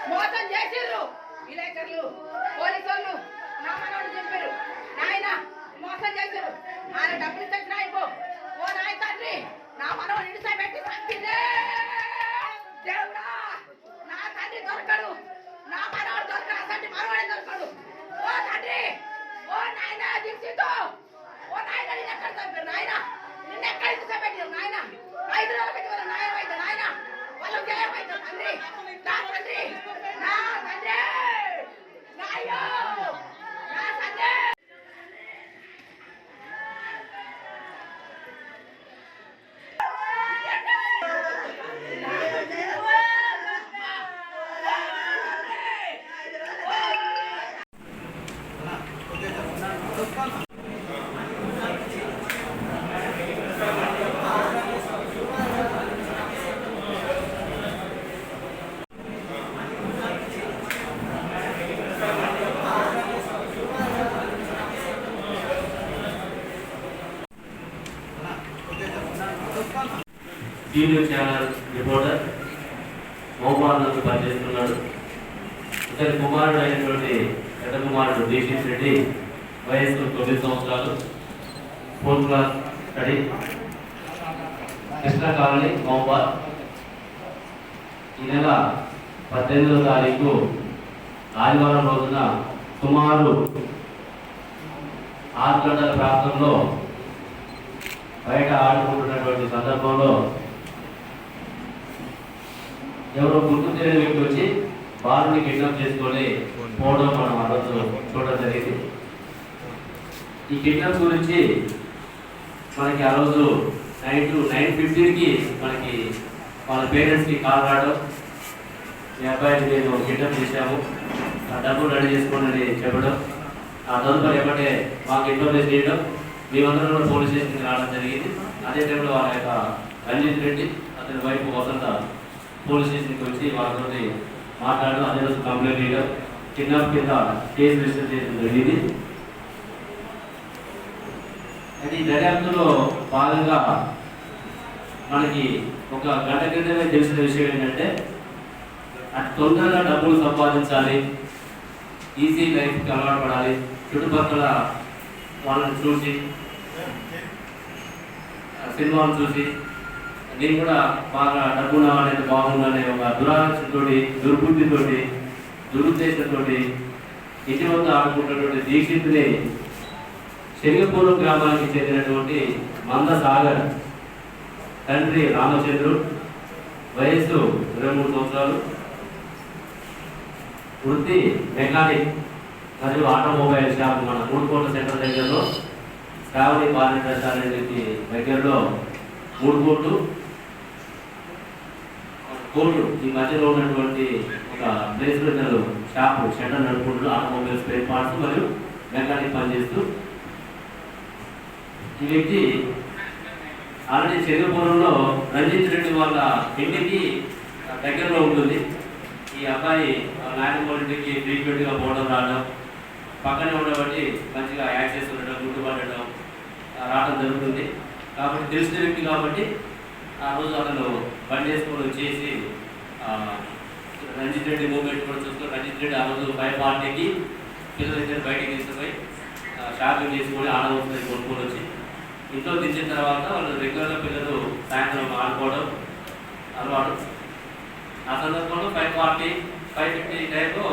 మోసం చేసిర్రు విలేకరులు పోలీసులు నా మనోడు చెప్పారు నాయన మోసం చేశారు ఆయన డబ్బులు తెచ్చిన అయిపో ఓ నాయ తండ్రి నా మనోడు ఇంటి పెట్టి చంపిందే దేవుడా నా తండ్రి దొరకడు నా మనోడు దొరకడు అసలు మనోడే దొరకడు ఓ తండ్రి ఓ నాయన దిక్సితో ఓ నాయన నేను ఎక్కడ చంపారు నాయన నిన్న ఎక్కడ ఇంటి పెట్టారు నాయన 5 రోజులు పెట్టి వాళ్ళ నాయన అయితే నాయన వాళ్ళు జయమైతే తండ్రి నా తండ్రి నా తండ్రి నాయో నా తండ్రి టీవీ ఛానల్ రిపోర్టర్ మోహన్ నందు పనిచేస్తున్నాడు. ఇతని కుమారుడు అయినటువంటి పెద్ద కుమారుడు దీక్షిత్ రెడ్డి వయస్సు 9 సంవత్సరాలు 4th class study Krishna colony మోబాద్. ఈ నెల 18వ తారీఖు ఆదివారం రోజున సుమారు 6 గంటల ప్రాంతంలో బయట ఆడుకుంటున్నటువంటి సందర్భంలో ఎవరో గుర్తు తెలియని వ్యక్తి వచ్చి బాలుని కిడ్నాప్ చేసుకొని పోవడం మనం ఆ రోజు చూడడం జరిగింది. ఈ కిడ్నాప్ గురించి మనకి ఆ రోజు 9:15కి మనకి వాళ్ళ పేరెంట్స్కి కాల్ రావడం, మీ అబ్బాయిని నేను కిడ్నాప్ చేశాము, ఆ డబ్బులు రెడీ చేసుకోండి చెప్పడం, ఆ తదుపరి ఏమంటే మాకు ఇన్ఫర్మేషన్ చేయడం, మేమందరం కూడా పోలీస్ స్టేషన్కి రావడం జరిగింది. అదే టైంలో వాళ్ళ యొక్క రంజిత్ రెడ్డి అతని వైపు వసంత పోలీస్ స్టేషన్కి వచ్చి వాళ్ళతో మాట్లాడడం, అదే రోజు కంప్లైంట్ చేయడం, కిడ్నాప్ కింద కేసు రిజిస్టర్ చేయడం జరిగింది. అయితే ఈ దర్యాప్తులో భాగంగా మనకి ఒక గంట క్రితమే తెలిసిన విషయం ఏంటంటే అటు తొందరగా డబ్బులు సంపాదించాలి, ఈజీ లైఫ్కి అలవాటు పడాలి, చుట్టుపక్కల వాళ్ళని చూసి సినిమాలు చూసి నేను కూడా బాగా డబ్బున్నా అనేది బాగుందనే ఒక దురాశతో దుర్బుద్ధితో దురుద్దేశంతో ఇంటి వద్ద ఆడుకుంటున్నటువంటి దీక్షితుని శనిగపూర్వం గ్రామానికి చెందినటువంటి మంద సాగర్ తండ్రి రామచంద్రుడు వయస్సు 23 సంవత్సరాలు, వృత్తి మెకానిక్ మరియు ఆటోమొబైల్ షాప్ మన 3 కోట్ల సెంటర్ దగ్గరలో శ్రావణి బాలెట్ రెస్టారెంట్కి దగ్గరలో 3 కోట్లు ఈ మధ్యలో ఉన్నటువంటి ఒక ప్లేస్ లో షాప్ షట్టర్ నడుపుకుంటూ ఆటోమొబైల్ స్పేర్ పార్ట్స్ మరియు మెకానిక్ పనిచేస్తూ ఈ వ్యక్తి ఆల్రెడీ చెరుపురంలో రంజిత్ రెడ్డి వాళ్ళ ఇంటికి దగ్గరలో ఉంటుంది. ఈ అబ్బాయి నాయనమ్మ ఇంటికి ఫ్రీక్వెంట్గా పోవడం రావడం, పక్కనే ఉండబట్టి మంచిగా యాక్సెస్ ఉండడం, గుర్తుపట్టడం రావడం జరుగుతుంది. కాబట్టి తెలిసిన వ్యక్తి కాబట్టి ఆ రోజు అతను బండి వేసుకొని వచ్చేసి రంజిత్ రెడ్డి మూవ్మెంట్ కూడా చూసుకొని రంజిత్ రెడ్డి ఆ రోజు 5 పార్టీకి పిల్లలిద్దరు బయటికి తీసుకుపోయి షాపింగ్ చేసుకొని ఆడవస్తుంది కొనుక్కొని వచ్చి ఇంట్లో తెచ్చిన తర్వాత వాళ్ళు రెగ్యులర్గా పిల్లలు సాయంత్రం ఆడుకోవడం అలవాటు. ఆ సందర్భంలో 5:40, 5:50 టైంలో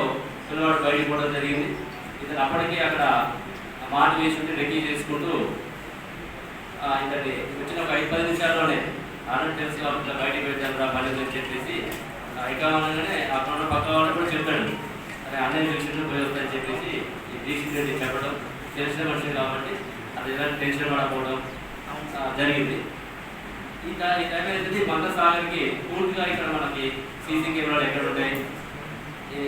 పిల్లవాడు బయటికి పోవడం జరిగింది. ఇతను అప్పటికీ అక్కడ మాట వేసుకుంటే రెక్కీ చేసుకుంటూ ఇతన్ని వచ్చిన ఒక 5-10 నిమిషాల్లోనే ఆల్రెడీ తెలుసు కాబట్టి బయటికి పెట్టాను పని అని చెప్పేసి ఇంకా అనగానే అక్కడ పక్క వాళ్ళు కూడా చెప్పాడు, అదే అన్నయ్య విషయంలో పోయి వస్తాయని చెప్పేసి ఈ డీసీ రెడ్డి చెప్పడం తెలిసిన మనిషి కాబట్టి అది ఎలాంటి టెన్షన్ పడకపోవడం జరిగింది. ఈ టైం అయితే మంద సాగర్కి పూర్తిగా ఇక్కడ మనకి సీసీ కెమెరాలు ఎక్కడ ఉంటాయి,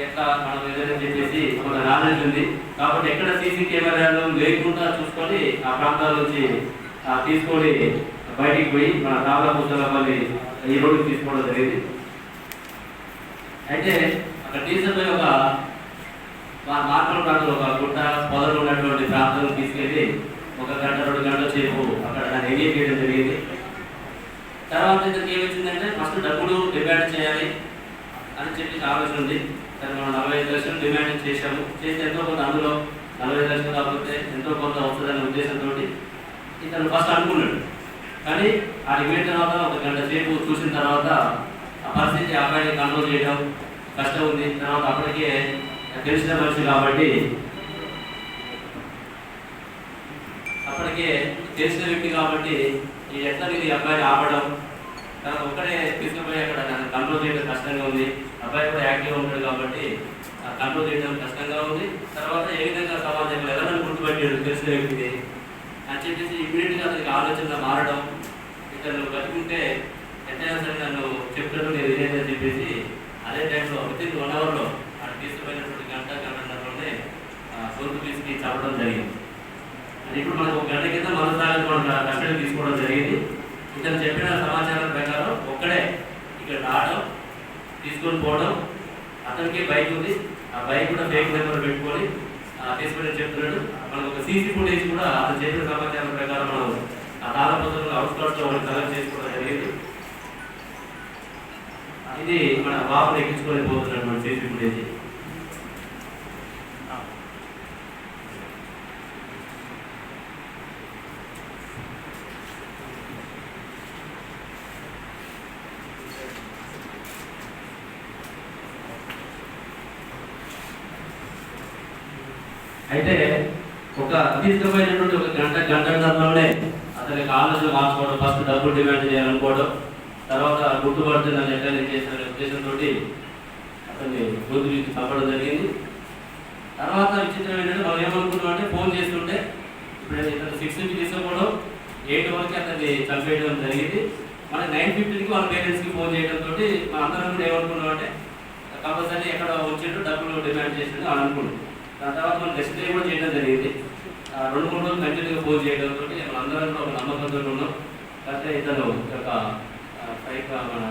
ఎట్లా మనం ఏదైనా చెప్పేసి ఒక నాలెడ్జ్ ఉంది. కాబట్టి ఎక్కడ సీసీ కెమెరాలు లేకుండా చూసుకొని ఆ ప్రాంతాల నుంచి తీసుకొని బయటికి పోయి మన రామల పుస్తకాన్ని ఈ రోడ్డుకి తీసుకోవడం జరిగింది. అయితే అక్కడ తీసుకుపోయి ఒక మార్పుల ప్రాంతంలో ఒక గుట్ట పొదలు ఉన్నటువంటి ప్రాంతాలను తీసుకెళ్ళి 1 గంట 2 గంటల సేపు అక్కడ దాన్ని ఎంగేజ్ చేయడం జరిగింది. తర్వాత ఇద్దరికి ఏమొచ్చిందంటే ఫస్ట్ డబ్బులు డిమాండ్ చేయాలి అని చెప్పి ఆలోచన ఉంది. సరే మనం 45 లక్షలు డిమాండ్ చేశాము. చేస్తే ఎంతో కొంత అందులో 45 లక్షలు కాకపోతే ఎంతో కొంత వస్తుందనే ఉద్దేశంతో ఇతను ఫస్ట్ అనుకున్నాడు. కానీ ఆ డిమాండ్ తర్వాత 1 గంట సేపు చూసిన తర్వాత ఆ పరిస్థితి అబ్బాయిని కంట్రోల్ చేయడం కష్టం ఉంది. తర్వాత అప్పటికే తెలిసిన మనిషి కాబట్టి తెలిసిన వ్యక్తి కాబట్టి ఈ ఎట్లా ఈ అబ్బాయిని ఆపడం, తర్వాత ఒక్కడే తీసుకుపోయి అక్కడ కంట్రోల్ చేయడం కష్టంగా ఉంది. అబ్బాయి కూడా యాక్టివ్గా ఉంటాడు కాబట్టి కంట్రోల్ చేయడం కష్టంగా ఉంది. తర్వాత ఏ విధంగా సమాజంలో ఎవరైనా గుర్తుపట్టాడు తెలిసిన వ్యక్తిని అని చెప్పేసి ఇమీడియట్గా అతనికి ఆలోచన మారడం, ఇతను బతుకుంటే ఎట్లయినా సరే నన్ను చెప్తాడు నేను వినేదని చెప్పేసి అదే టైంలో వితిన్ 1 అవర్లో అక్కడ తీసుకుపోయినటువంటి గంటన్నరలోనే గొంతు తీసుకు చంపడం జరిగింది. అది ఇప్పుడు మనకు 1 గంట కింద మనసారి మన కస్టడీ తీసుకోవడం జరిగింది. ఇతను చెప్పిన సమాచారం ప్రకారం ఒక్కడే ఇక్కడ రావడం, తీసుకొని పోవడం, అతనికి బైక్ ఉంది, ఆ బైక్ కూడా ఫేక్ నెంబర్ పెట్టుకొని తీసుకొని చెప్తున్నాడు. మనకు ఒక సీసీ ఫుటేజ్ కూడా అతను చెప్పిన సమాచారం ప్రకారం మనం ఆ తాళపత్రంలో అవుట్స్కర్ట్స్లో కలెక్ట్ చేసుకోవడం జరిగింది. ఇది మన బాబుని ఎక్కించుకొని పోతున్నటువంటి సీసీ ఫుటేజ్. అయితే ఒక తీసుకుపోయినటువంటి 1 గంటన్నరలోనే అతనికి ఆలోచన మార్చుకోవడం, ఫస్ట్ డబ్బులు డిమాండ్ చేయాలనుకోవడం, తర్వాత గుర్తుపడుతుందని ఎట్లా చేసిన ఉద్దేశంతో అతన్ని గొంతు తీసి చంపడం జరిగింది. తర్వాత విచిత్రం ఏంటంటే మనం ఏమనుకున్నాం అంటే ఫోన్ చేస్తుంటే ఇప్పుడు ఇతను 6 నుంచి తీసుకోవడం 8 వరకు అతన్ని చంపేయడం జరిగింది. మన 9:15కి వాళ్ళ పేరెంట్స్కి ఫోన్ చేయడంతో మన అందరం కూడా ఏమనుకున్నాం అంటే కంపల్సరీ ఎక్కడ వచ్చేట్టు డబ్బులు డిమాండ్ చేసినట్టు అని అనుకున్నాం. దాని తర్వాత మనం టెస్ట్ కూడా చేయడం జరిగింది. 2-3 రోజులు కంటిన్యూగా ఫోన్ చేయడంతో మనం అందరం ఒక నమ్మకంతో ఉన్నాం. కాకపోతే ఇతను యొక్క మన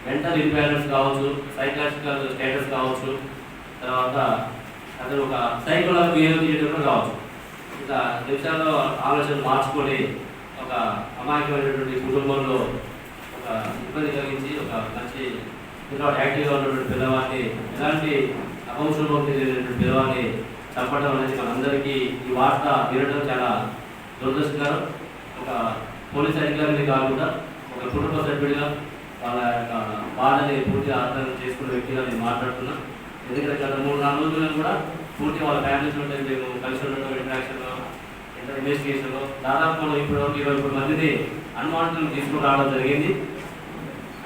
మెంటల్ ఇంబ్యాలెన్స్ కావచ్చు, సైకలాజికల్ స్టేటస్ కావచ్చు, తర్వాత అతను ఒక సైకలాజికల్ బిహేవ్ చేయడం కావచ్చు. ఇంకా నిమిషాల్లో ఆలోచన మార్చుకొని ఒక అమాయకమైనటువంటి కుటుంబంలో ఒక ఇబ్బంది కలిగించి ఒక మంచి యాక్టివ్గా ఉన్నటువంటి పిల్లవాడిని, ఎలాంటి అవంశంలోకి తెలియనటువంటి పిల్లవాడిని చంపడం అనేది మనందరికీ ఈ వార్త వినడం చాలా దురదృష్టకరం. ఒక పోలీస్ అధికారిని కాకుండా ఒక కుటుంబ సభ్యుడిగా వాళ్ళ యొక్క బాధని పూర్తిగా అర్థం చేసుకున్న వ్యక్తిగా నేను మాట్లాడుతున్నాను. ఎందుకంటే గత 3-4 రోజుల్లో కూడా పూర్తి వాళ్ళ ఫ్యామిలీస్ ఉంటే మేము కలిసి ఉండడం, ఇంటరాక్షన్లో, ఇన్వెస్టిగేషన్లో దాదాపు మనం ఇప్పటివరకు 23 మందిని అనుమానితులను తీసుకుని రావడం జరిగింది.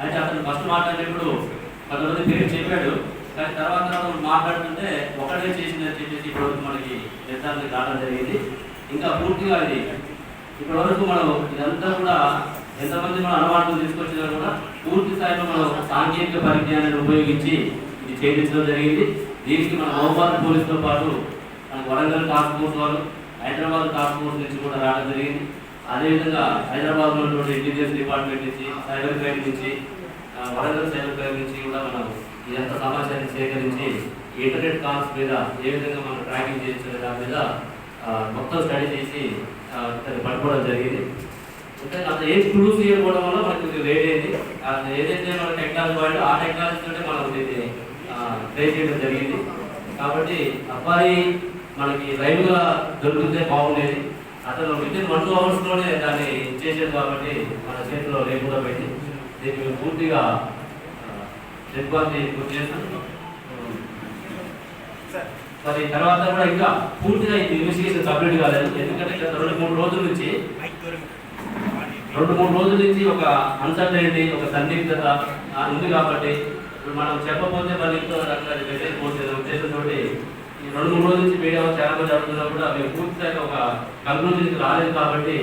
అయితే అతను ఫస్ట్ మాట్లాడినప్పుడు కొంతమంది పేరు చెప్పాడు, కానీ తర్వాత మాట్లాడుతుంటే ఒకటే చేసిందని చెప్పేసి ఇప్పటివరకు మనకి నిర్ధారణకు రావడం జరిగింది. ఇంకా పూర్తిగా ఇది ఇప్పటివరకు మనం ఇదంతా కూడా ఎంతమంది మనం అనుమానాలు తీసుకొచ్చినా కూడా పూర్తి స్థాయిలో మనం సాంకేతిక పరిజ్ఞానాన్ని ఉపయోగించి ఇది చేయించడం జరిగింది. దీనికి మన మహబూబాబాద్ పోలీసుతో పాటు మన వరంగల్ టాస్క్ ఫోర్స్ వాళ్ళు, హైదరాబాద్ టాస్క్ ఫోర్స్ నుంచి కూడా రావడం జరిగింది. అదేవిధంగా హైదరాబాద్లో ఉన్నటువంటి ఇంటెలిజెన్స్ డిపార్ట్మెంట్ నుంచి, సైబర్ క్రైమ్ నుంచి, వరంగల్ సైబర్ క్రైమ్ నుంచి కూడా మనం ఇదంతా సమాచారాన్ని సేకరించి ఇంటర్నెట్ కాల్స్ మీద ఏ విధంగా మనం ట్రాకింగ్ చేయొచ్చు దాని మీద మొత్తం స్టడీ చేసి పట్టుకోవడం జరిగింది. అంటే అంత ఏ క్లూస్ ఇవ్వడం వల్ల మనకు లేట్ అయింది. ఏదైతే మన టెక్నాలజీ వాడో ఆ టెక్నాలజీతోనే మనం దీన్ని ట్రై చేయడం జరిగింది. కాబట్టి అబ్బాయి మనకి లైవ్గా దొరికితే బాగుండేది. అతను వితిన్ 1-2 అవర్స్లోనే దాన్ని చేసేది కాబట్టి మన చేతిలో లేకుండా పెట్టి దీన్ని పూర్తిగా పూర్తి చేస్తాను. మరి తర్వాత కూడా ఇంకా పూర్తిగా ఈ ఇన్వెస్టిగేషన్ కంప్లీట్ కాలేదు. ఎందుకంటే 2-3 రోజుల నుంచి ఒక అన్సర్టైనిటీ, ఒక సందిగ్ధత ఉంది కాబట్టి ఇప్పుడు మనం చెప్పకపోతే మళ్ళీ ఇంకో రకాలు మెసేజ్ పోతే ఉద్దేశంతో ఈ 2-3 రోజుల నుంచి మీడియా చాలా మంది అడుగుతున్నా కూడా మేము పూర్తిగా ఒక కంక్లూజన్కి రాలేదు కాబట్టి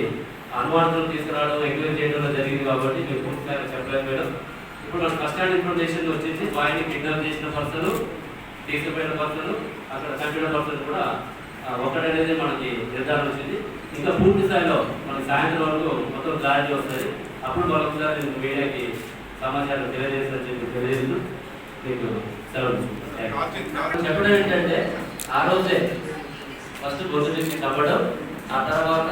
అనుమానాలను తీసుకురావడం, ఎంక్వైరీ చేయడం జరిగింది కాబట్టి మేము పూర్తిగా చెప్పలేకపోయాం. ఇప్పుడు మన కస్టడీ ఇన్ఫర్మేషన్ వచ్చేసి బాయ్ని కిడ్నాప్ చేసిన పర్సన్ తీసుకుపోయిన పర్సన్ అక్కడ చంపిన పర్సన్ కూడా ఒకటనేది మనకి నిర్ధారణ వచ్చింది. ఇంకా పూర్తి స్థాయిలో మనకి సాయంత్రం వరకు మొత్తం క్లారిటీ వస్తుంది. అప్పుడు మరొకసారి నేను మీడియాకి సమాచారం తెలియజేస్తూ మీకు సెలవు చెప్పడం ఏంటంటే, ఆ రోజే ఫస్ట్ గొంతు తీసుకుని తప్పడం, ఆ తర్వాత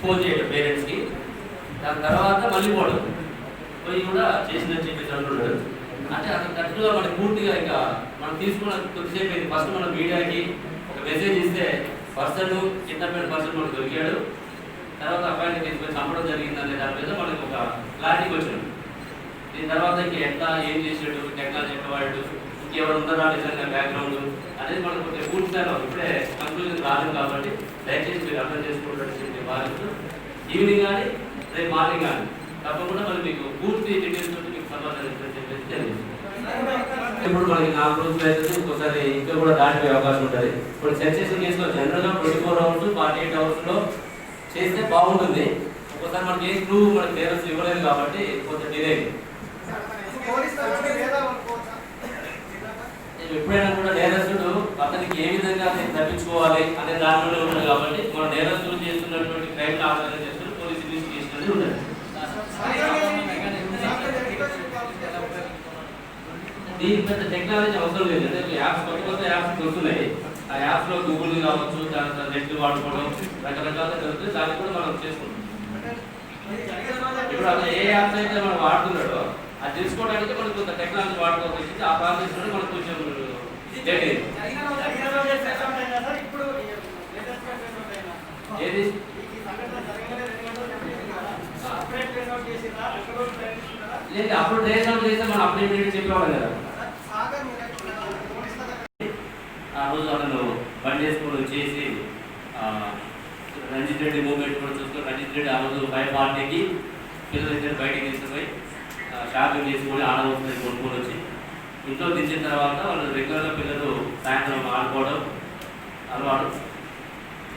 ఫోన్ చేయడం పేరెంట్స్కి, దాని తర్వాత మళ్ళీ పోవడం, పోయి కూడా చేసిందని చెప్పేసి అంటున్నాడు. అంటే అతను కరెక్ట్గా మనకి పూర్తిగా ఇంకా మనం తీసుకున్న కొద్దిసేపు అయింది. ఫస్ట్ మనం మీడియాకి ఒక మెసేజ్ ఇస్తే పర్సన్ కింద పర్సన్ మనకు దొరికాడు, తర్వాత అబ్బాయిని తీసుకొని చంపడం జరిగిందనే దాని మీద మనకి ఒక క్లారిటీకి వచ్చినాం. దీని తర్వాత ఇంకా ఎట్లా ఏం చేసాడు, టెక్నాలజీ ఎట్లా వాడు, ఇంకెవరు ఉన్నారా నిజంగా బ్యాక్గ్రౌండ్ అనేది మనకు కొంచెం పూర్తి స్థాయిలో ఇప్పుడే కంక్లూజన్ రాలేదు. కాబట్టి దయచేసి మీరు అర్థం చేసుకుంటారని భావిస్తూ ఈవినింగ్ కానీ రేపు మార్నింగ్ కానీ తప్పకుండా మరి మీకు పూర్తి డీటెయిల్స్ తోటి మీకు సమాచారం చెప్పేసి తెలియదు. ఇప్పుడు మనకి 4 రోజులు అయితే ఇంకోసారి ఇంకా కూడా దాటిపోయే అవకాశం ఉంటుంది. ఇప్పుడు సెన్సేషన్ కేసులో జనరల్గా 24 అవర్స్ 48 అవర్స్లో చేస్తే బాగుంటుంది. ఒకసారి మనకి ఏ క్లూ మనకి పేరెంట్స్ ఇవ్వలేదు కాబట్టి కొంచెం డిలే. ఎప్పుడైనా కూడా నేరస్తుడు అతనికి ఏ విధంగా తప్పించుకోవాలి అనే దానిలోనే ఉంటుంది. కాబట్టి మన నేరస్తులు చేస్తున్నటువంటి క్రైమ్ ఆధారంగా చేసుకుని పోలీస్ ఇన్వెస్టిగేషన్ అనేది ఉంటుంది. దీనికి పెద్ద టెక్నాలజీ అవసరం లేదు. అంటే యాప్స్ కొత్త యాప్స్ వస్తున్నాయి. ఆ యాప్స్ లో గూగుల్ కావచ్చు, దాని నెట్ వాడుకోవడం రకరకాలుగా జరుగుతుంది. దాన్ని కూడా మనం చేసుకుంటాం. ఇప్పుడు అసలు ఏ యాప్స్ అయితే మనం వాడుతున్నాడో అది తెలుసుకోవడానికి మనకు కొంత టెక్నాలజీ వాడుకోవాల్సి వచ్చింది. ఆ ప్రాసెస్ కూడా మనకు కొంచెం ఏది లేదు అప్పుడు ట్రేస్ అవుట్ చేస్తే మనం అప్లై చేసి చెప్పేవాళ్ళం కదా. ఆ రోజు అతను బండి వేసుకొని చేసి రంజిత్ రెడ్డి మూవ్మెంట్ కూడా చూసుకొని రంజిత్ రెడ్డి ఆ రోజు 5 పార్టీకి పిల్లలిద్దరు బయటికి తీసుకుపోయి షాపింగ్ చేసుకొని ఆడవస్తుంది కొనుక్కొని వచ్చి ఇంట్లో దించిన తర్వాత వాళ్ళు రెగ్యులర్గా పిల్లలు సాయంత్రం ఆడుకోవడం అలవాటు.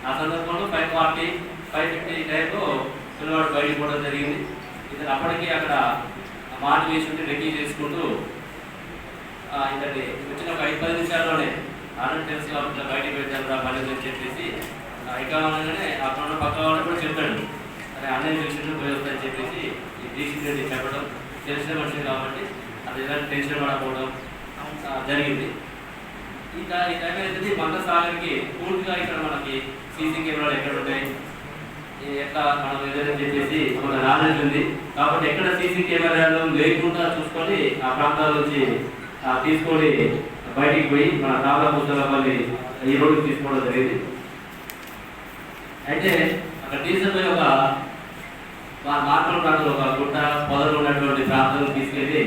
ఆ సందర్భంలో 5:40, 5:50 టైంలో పిల్లవాడు బయటికి పోవడం జరిగింది. ఇతను అప్పటికి అక్కడ మాట వేసి ఉంటే రెక్కీ చేసుకుంటూ ఇతన్ని వచ్చిన ఒక 5-10 నిమిషాల్లోనే ఆనంద్ తెలుసు కాబట్టి బయటికి పెట్టారు పని అని చెప్పేసి ఇకగానే అక్కడ పక్క వాళ్ళు కూడా చెప్పాడు. అదే అన్నయ్య విషయంలో పోయి వస్తాయని చెప్పేసి ఈ డీసీ రెడ్డి చెప్పడం తెలిసిన మనిషి కాబట్టి అది ఎలాంటి టెన్షన్ పడకపోవడం జరిగింది. ఈ టైం అయితే మంద సాగర్కి పూర్తిగా ఇక్కడ మనకి సీసీ కెమెరాలు ఎక్కడ ఉంటాయి, ఎట్లా మనం ఏదైనా చెప్పేసి మన నాలెడ్జ్ ఉంది. కాబట్టి ఎక్కడ సీసీ కెమెరాలు లేకుండా చూసుకొని ఆ ప్రాంతాల నుంచి తీసుకొని బయటికి పోయి మన రామలపల్లి ఈ రోడ్డుకి తీసుకోవడం జరిగింది. అయితే అక్కడ తీసుకుపోయి ఒక మార్పుల ప్రాంతంలో ఒక గుట్ట పొదలు ఉన్నటువంటి ప్రాంతాలను తీసుకెళ్ళి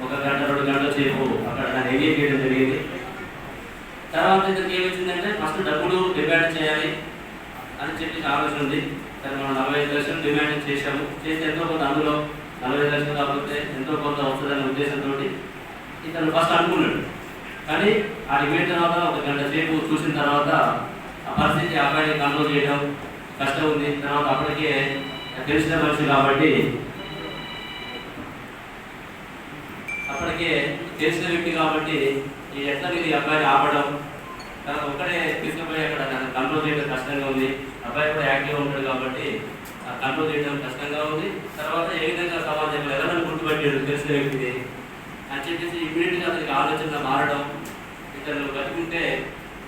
1 గంట 2 గంటల సేపు అక్కడ దాన్ని ఎంగేజ్ చేయడం జరిగింది. తర్వాత ఇద్దరికి ఏమొచ్చిందంటే ఫస్ట్ డబ్బులు డిమాండ్ చేయాలి అని చెప్పి ఆలోచన ఉంది. సరే మనం 45 లక్షలు డిమాండ్ చేశాము. చేస్తే ఎంతో కొంత అందులో 45 లక్షలు కాకపోతే ఎంతో కొంత వస్తుందనే ఉద్దేశంతో ఇతను ఫస్ట్ అనుకున్నాడు. కానీ ఆ డిమాండ్ తర్వాత 1 గంట సేపు చూసిన తర్వాత ఆ పరిస్థితి అబ్బాయిని కంట్రోల్ చేయడం కష్టం ఉంది. తర్వాత అప్పటికే తెలిసిన మనిషి కాబట్టి అప్పటికే తెలిసిన వ్యక్తి కాబట్టి ఈ ఎట్లా ఇది అబ్బాయిని ఆపడం, తర్వాత ఒక్కడే తీసుకుపోయి అక్కడ కంట్రోల్ చేయడం కష్టంగా ఉంది. అబ్బాయి కూడా యాక్టివ్గా ఉంటాడు కాబట్టి కంట్రోల్ చేయడం కష్టంగా ఉంది. తర్వాత ఏ విధంగా సమాజంలో ఎవరైనా గుర్తుపెట్టాడు తెలిసిన వ్యక్తిని అని చెప్పేసి ఇమీడియట్గా అతనికి ఆలోచన మారడం, ఇతను బతుకుంటే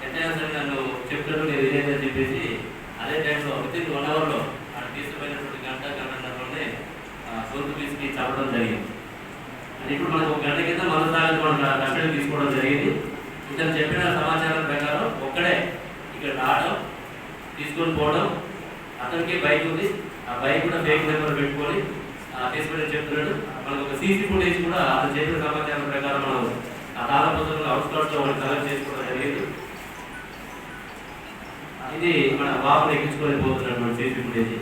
ఎట్లయినా సరే నన్ను చెప్తాడు నేను ఇదేదని చెప్పేసి అదే టైంలో వితిన్ 1 అవర్లో అక్కడ తీసుకుపోయినటువంటి గంటన్నరలోనే గొంతు తీసుకు చదవడం జరిగింది. అంటే ఇప్పుడు మనకు 1 గంట కింద మన స్థాయిలో మన కస్టడీ తీసుకోవడం జరిగింది. ఇతను చెప్పిన సమాచారం ప్రకారం ఒక్కడే ఇక్కడ రావడం, తీసుకొని పోవడం, అతనికి బైక్ ఉంది, ఆ బైక్ కూడా ఫేక్ నెంబర్ పెట్టుకొని తీసుకొని చెప్తున్నాడు. మనకు ఒక సీసీ ఫుటేజ్ కూడా అతను చెప్పిన సమాచారం ప్రకారం మనం ఆ తాళపత్రంలో అవుట్స్కర్ట్స్లో ఒకటి కలెక్ట్ చేసుకోవడం జరిగింది. ఇది మన బాబుని ఎక్కించుకొని పోతున్నటువంటి సీసీ ఫుటేజ్.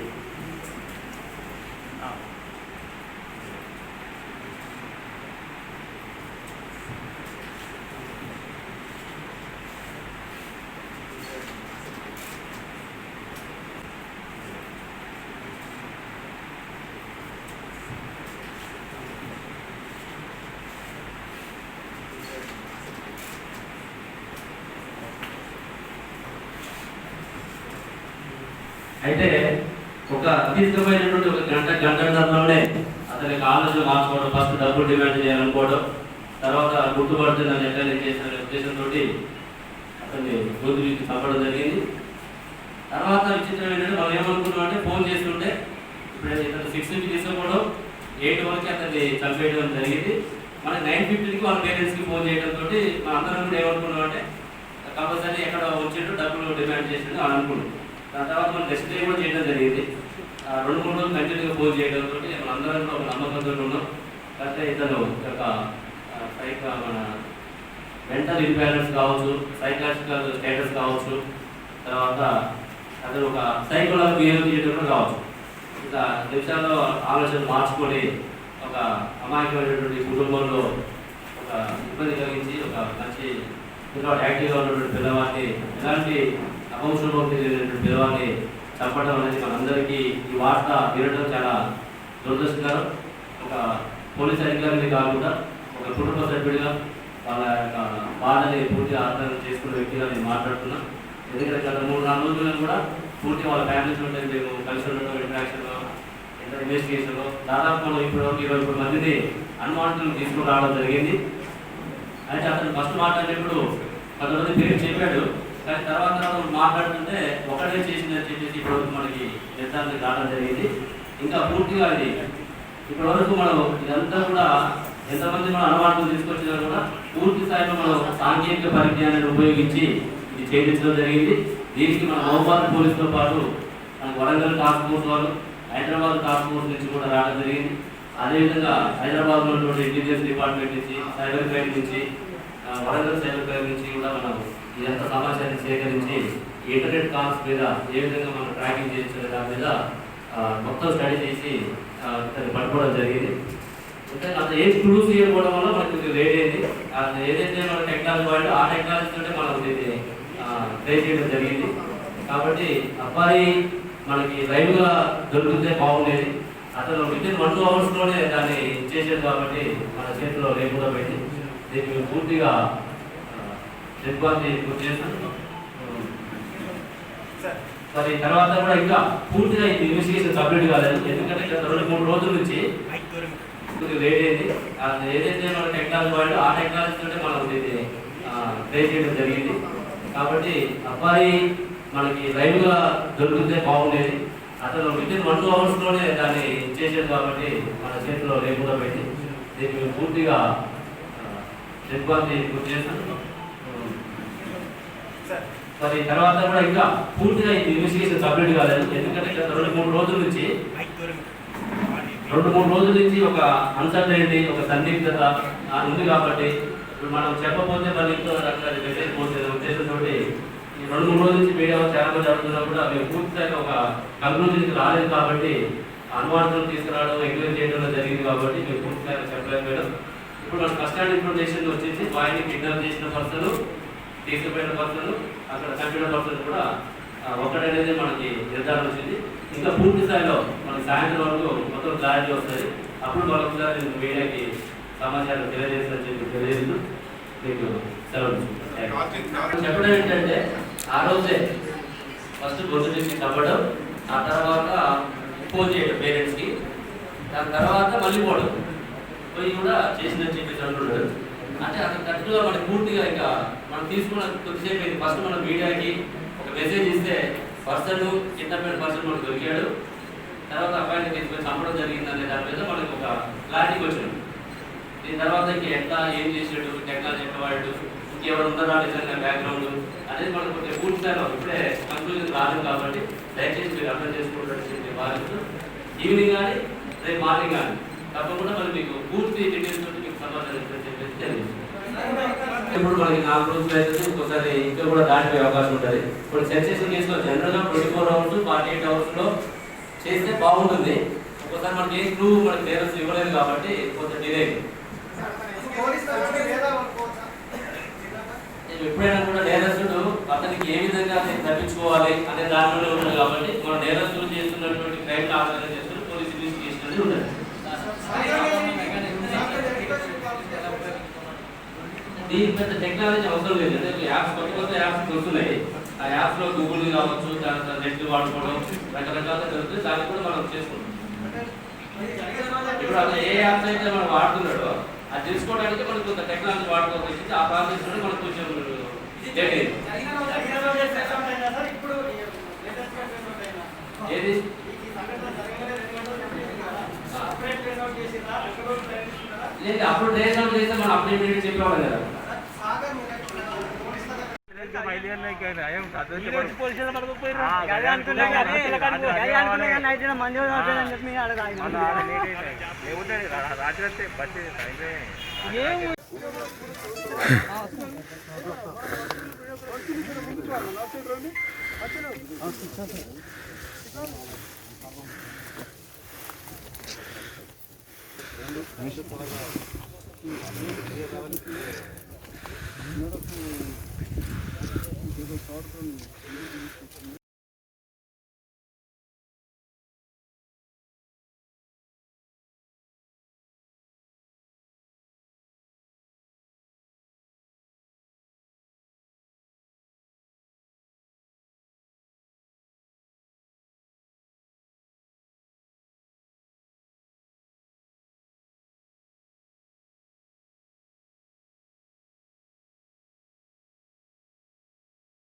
అయితే ఒక తీసుకుపోయినటువంటి ఒక గంటన్నరలోనే అతనికి ఆలోచన మార్చుకోవడం, ఫస్ట్ డబ్బులు డిమాండ్ చేయాలనుకోవడం, తర్వాత గుర్తుపడుతుందని ఎట్లా చేసిన ఉద్దేశంతో అతన్ని గొంతు నుంచి చంపడం జరిగింది. తర్వాత విచిత్రం ఏంటంటే మనం ఏమనుకున్నాం అంటే ఫోన్ చేస్తుంటే ఇప్పుడు ఇతను 6 నుంచి తీసుకోవడం 8 వరకు అతన్ని చంపేయడం జరిగింది. మన 9:50కి వాళ్ళ పేరెంట్స్కి ఫోన్ చేయడంతో మన అందరం కూడా ఏమనుకున్నాం అంటే కంపల్సరీ ఎక్కడ వచ్చేటో డబ్బులు డిమాండ్ చేసినట్టు అని అనుకున్నాం. దాని తర్వాత మనం నెక్స్ట్ డే కూడా చేయడం జరిగింది. 2-3 రోజులు కంటిన్యూగా ఫోన్ చేయడంతో మన అందరం కూడా ఒక నమ్మకంతో ఉన్నాం. అంటే ఇతను ఒక మన మెంటల్ ఇంబ్యాలెన్స్ కావచ్చు, సైకాలజికల్ స్టేటస్ కావచ్చు, తర్వాత అతను ఒక సైకోలాజికల్ బిహేవ్ చేయడం కూడా కావచ్చు. ఇట్లా నిమిషాల్లో ఆలోచనలు మార్చుకొని ఒక అమాయకమైనటువంటి కుటుంబంలో ఒక ఇబ్బంది కలిగించి ఒక మంచి యాక్టివ్గా ఉన్నటువంటి పిల్లవాడిని, ఎలాంటి అపంశంలో తెలియనటువంటి పిల్లవాడిని చంపడం అనేది మనందరికీ ఈ వార్త వినడం చాలా దురదృష్టకరం. ఒక పోలీస్ అధికారిని కాకుండా ఒక కుటుంబ సభ్యుడిగా వాళ్ళ యొక్క బాధని పూర్తిగా అర్థం చేసుకున్న వ్యక్తిగా నేను మాట్లాడుతున్నా. ఎందుకంటే గత 3-4 రోజులను కూడా పూర్తి వాళ్ళ ఫ్యామిలీస్ ఉంటుంది మేము కలిసి ఉండడం, ఇంటరాక్షన్లో, ఇన్వెస్టిగేషన్లో దాదాపు మనం ఇప్పుడు 20 మందిని అనుమానితులను తీసుకుని రావడం జరిగింది. అయితే అతను ఫస్ట్ మాట్లాడేటప్పుడు 10 మంది పేరు చెప్పాడు, కానీ తర్వాత మాట్లాడుతుంటే ఒకటే చేసిందని చెప్పేసి ఇప్పటివరకు మనకి నిర్ధారణ రావడం జరిగింది. ఇంకా పూర్తిగా అది ఇప్పటివరకు మనం ఇదంతా కూడా ఎంతమంది మనం అనుమానాలు తీసుకొచ్చినా కూడా పూర్తి స్థాయిలో మనం సాంకేతిక పరిజ్ఞానాన్ని ఉపయోగించి ఇది చేయించడం జరిగింది. దీనికి మన మహబూబాబాద్ పోలీసుతో పాటు మన వరంగల్ టాస్క్ ఫోర్స్ వాళ్ళు, హైదరాబాద్ టాస్క్ ఫోర్స్ నుంచి కూడా రావడం జరిగింది. అదేవిధంగా హైదరాబాద్లో ఉన్నటువంటి ఇంటెలిజెన్స్ డిపార్ట్మెంట్ నుంచి, సైబర్ క్రైమ్ నుంచి, వరంగల్ సైబర్ క్రైమ్ నుంచి కూడా మనం ఇదంతా సమాచారాన్ని సేకరించి ఇంటర్నెట్ కాల్స్ మీద ఏ విధంగా మనం ట్రాకింగ్ చేయొచ్చు దాని మీద మొత్తం స్టడీ చేసి పట్టుకోవడం జరిగింది. అంటే అంత ఏ క్లూస్ ఇవ్వడం వల్ల మనకి లేట్ అయింది. ఏదైతే మన టెక్నాలజీ వాడో ఆ టెక్నాలజీతోనే మనం దీన్ని ట్రై చేయడం జరిగింది. కాబట్టి అబ్బాయి మనకి లైవ్గా దొరికితే బాగుండేది. అతను వితిన్ 1-2 అవర్స్లోనే దాన్ని చేసేది కాబట్టి మన చేతిలో లేకుండా పెట్టి దీన్ని పూర్తిగా పూర్తి చేస్తాను. మరి తర్వాత కూడా ఇంకా పూర్తిగా ఇది ఇన్వెస్టిగేషన్ కంప్లీట్ కాలేదు. ఎందుకంటే గత 2-3 రోజుల నుంచి లేట్ అయింది. ఏదైతే మన టెక్నాలజీ వాడో ఆ టెక్నాలజీతోనే మనం దీన్ని ట్రై చేయడం జరిగింది. కాబట్టి అబ్బాయి మనకి లైవ్గా దొరికితే బాగుండేది. అతను వితిన్ 1-2 అవర్స్లోనే దాన్ని చేసేది కాబట్టి మన చేతిలో లేకుండా పెట్టి దీన్ని పూర్తిగా పూర్తి చేస్తాను. మరి తర్వాత కూడా ఇంకా పూర్తిగా ఇది ఇన్వెస్టిగేషన్ కంప్లీట్ కాలేదు. ఎందుకంటే గత 2-3 రోజుల నుంచి ఒక అన్సర్టైనిటీ, ఒక సందిగ్ధత ఉంది కాబట్టి ఇప్పుడు మనం చెప్పకపోతే మళ్ళీ ఇంకో రకాల మెసేజ్ పోతుంది ఉద్దేశంతో ఈ 2-3 రోజుల నుంచి మీడియా చాలా మంది అడుగుతున్నా కూడా మేము పూర్తిగా ఒక కంక్లూజన్కి రాలేదు. కాబట్టి అనుమానాలను తీసుకురావడం, ఎంక్వైరీ చేయడంలో జరిగింది కాబట్టి మేము పూర్తిగా చెప్పలేకపోయాం. ఇప్పుడు మన కస్టడీ ఇన్ఫర్మేషన్ వచ్చేసి బాయ్ని కిడ్నాప్ చేసిన పర్సన్, తీసుకుపోయిన పర్సన్, అక్కడ చంపిన పర్సన్ కూడా ఒకటనేది మనకి నిర్ధారణ వచ్చింది. ఇంకా పూర్తి స్థాయిలో మనకి సాయంత్రం వరకు మొత్తం క్లారిటీ వస్తుంది. అప్పుడు మరొకసారి నేను మీడియాకి సమాచారం తెలియజేస్తూ మీకు సెలవు చెప్పడం ఏంటంటే ఆ రోజే ఫస్ట్ గొంతు నుంచి చంపడం, ఆ తర్వాత ఫోన్ చేయడం పేరెంట్స్కి, దాని తర్వాత మళ్ళీ పోయి కూడా చేసిందని చెప్పేసి అంటున్నాడు. అంటే అతను కరెక్ట్గా మనకి పూర్తిగా ఇంకా మనం తీసుకున్న కొద్దిసేపు అయింది. ఫస్ట్ మనం మీడియాకి ఒక మెసేజ్ ఇస్తే పర్సన్ కిడ్నాప్ పర్సన్ మనకు దొరికాడు, తర్వాత అబ్బాయిని తీసుకొని చంపడం జరిగిందనే దాని మీద మనకు ఒక క్లారిటీకి వచ్చినాం. దీని తర్వాత ఇంక ఎట్లా ఏం చేసాడు, టెక్నాలజీ ఎట్లా వాడు, ఇంకెవరు ఉన్నారా నిజంగా బ్యాక్గ్రౌండ్ అనేది మనకు కొంచెం పూర్తి స్థాయిలో ఇప్పుడే కంక్లూజన్ రాలేదు. కాబట్టి దయచేసి మీరు అర్థం చేసుకుంటారని భావిస్తూ ఈవినింగ్ కానీ రేపు మార్నింగ్ కానీ తప్పకుండా మరి మీకు పూర్తి డీటెయిల్స్ తోటి మీకు సమాచారం చెప్పేసి తెలియజేస్తాం. ఇప్పుడు మనకి 4 రోజులు అయితే ఇంకోసారి ఇంకా కూడా దాటిపోయే అవకాశం ఉంటుంది. ఇప్పుడు సెన్సేషన్ కేసులో జనరల్గా 24 అవర్స్ 48 అవర్స్లో చేస్తే బాగుంటుంది. ఒక్కోసారి మనకి ఏ క్లూ మనకి నేరస్ ఇవ్వలేదు కాబట్టి కొంచెం డిలే. ఎప్పుడైనా కూడా నేరస్తుడు అతనికి ఏ విధంగా తప్పించుకోవాలి అనే దానిలోనే ఉంటుంది కాబట్టి మన నేరస్తులు చేస్తున్నటువంటి క్రైమ్ ఆధారంగా చేస్తున్న పోలీస్ ఇన్వెస్టిగేషన్ అనేది ఉంటుంది. దీనికి పెద్ద టెక్నాలజీ అవసరం లేదు. అంటే యాప్స్ కొత్త యాప్స్ వస్తున్నాయి. ఆ ఆ యాప్లో గూగుల్ కావచ్చు, దాని నెట్ వాడుకోవడం రకరకాలుగా జరుగుతుంది. దాన్ని కూడా మనం చేసుకుంటాం. ఇప్పుడు అసలు ఏ యాప్స్ అయితే మనం వాడుతున్నాడో అది తెలుసుకోవడానికి మనకు కొంత టెక్నాలజీ వాడుకోవాల్సి వచ్చింది. ఆ ప్రాసెస్ కూడా మనకు కొంచెం ఏది లేదు అప్పుడు ట్రేస్ అవుట్ చేస్తే మనం అప్పుడు ఇమీడియట్ చెప్పేవాళ్ళం కదా.